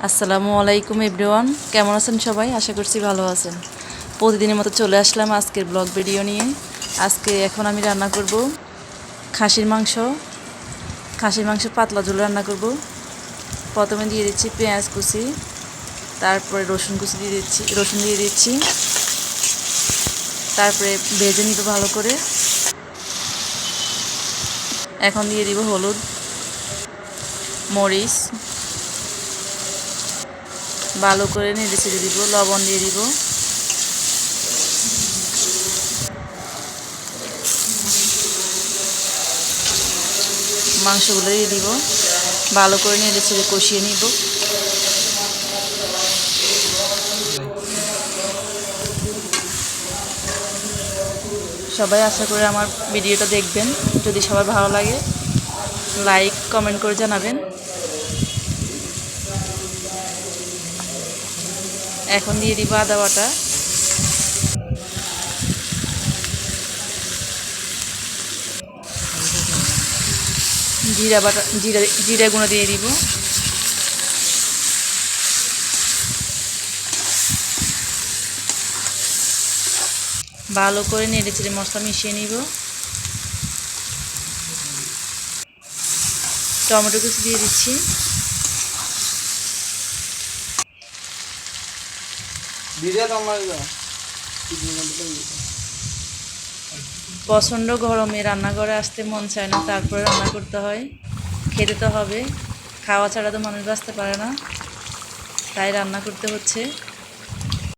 আসসালামু আলাইকুম এভরিওয়ান, কেমন আছেন সবাই? আশা করছি ভালো আছেন। প্রতিদিনের মতো চলে আসলাম আজকের ব্লগ ভিডিও নিয়ে। এখন আমি রান্না করব খাসির মাংস পাতলা ঝোল রান্না করব। প্রথমে দিয়ে দিচ্ছি পেঁয়াজ কুচি, তারপরে রসুন দিয়ে দিচ্ছি, তারপরে ভেজে নিব ভালো করে। এখন দিয়ে দিব হলুদ, মরিচ, ভালো করে নেড়ে ছেড়ে দিব, লবণ দিয়ে দিব। মাংসগুলো দিয়ে দিব, ভালো করে নেড়ে ছেড়ে কষিয়ে নিব। সবাই আশা করে আমার ভিডিওটা দেখবেন। যদি সবার ভালো লাগে লাইক কমেন্ট করে জানাবেন। এখন দিয়ে দিব আদা বাটা, জিরা গুঁড়ো দিয়ে দিব। ভালো করে নেড়ে চেড়ে মশলা মিশিয়ে নিব। টমেটো কুচি দিয়ে দিচ্ছি। প্রচণ্ড গরমে রান্নাঘরে আসতে মন চায় না, তারপরে রান্না করতে হয়। খেতে তো হবে, খাওয়া ছাড়া তো মানুষ বাঁচতে পারে না, তাই রান্না করতে হচ্ছে।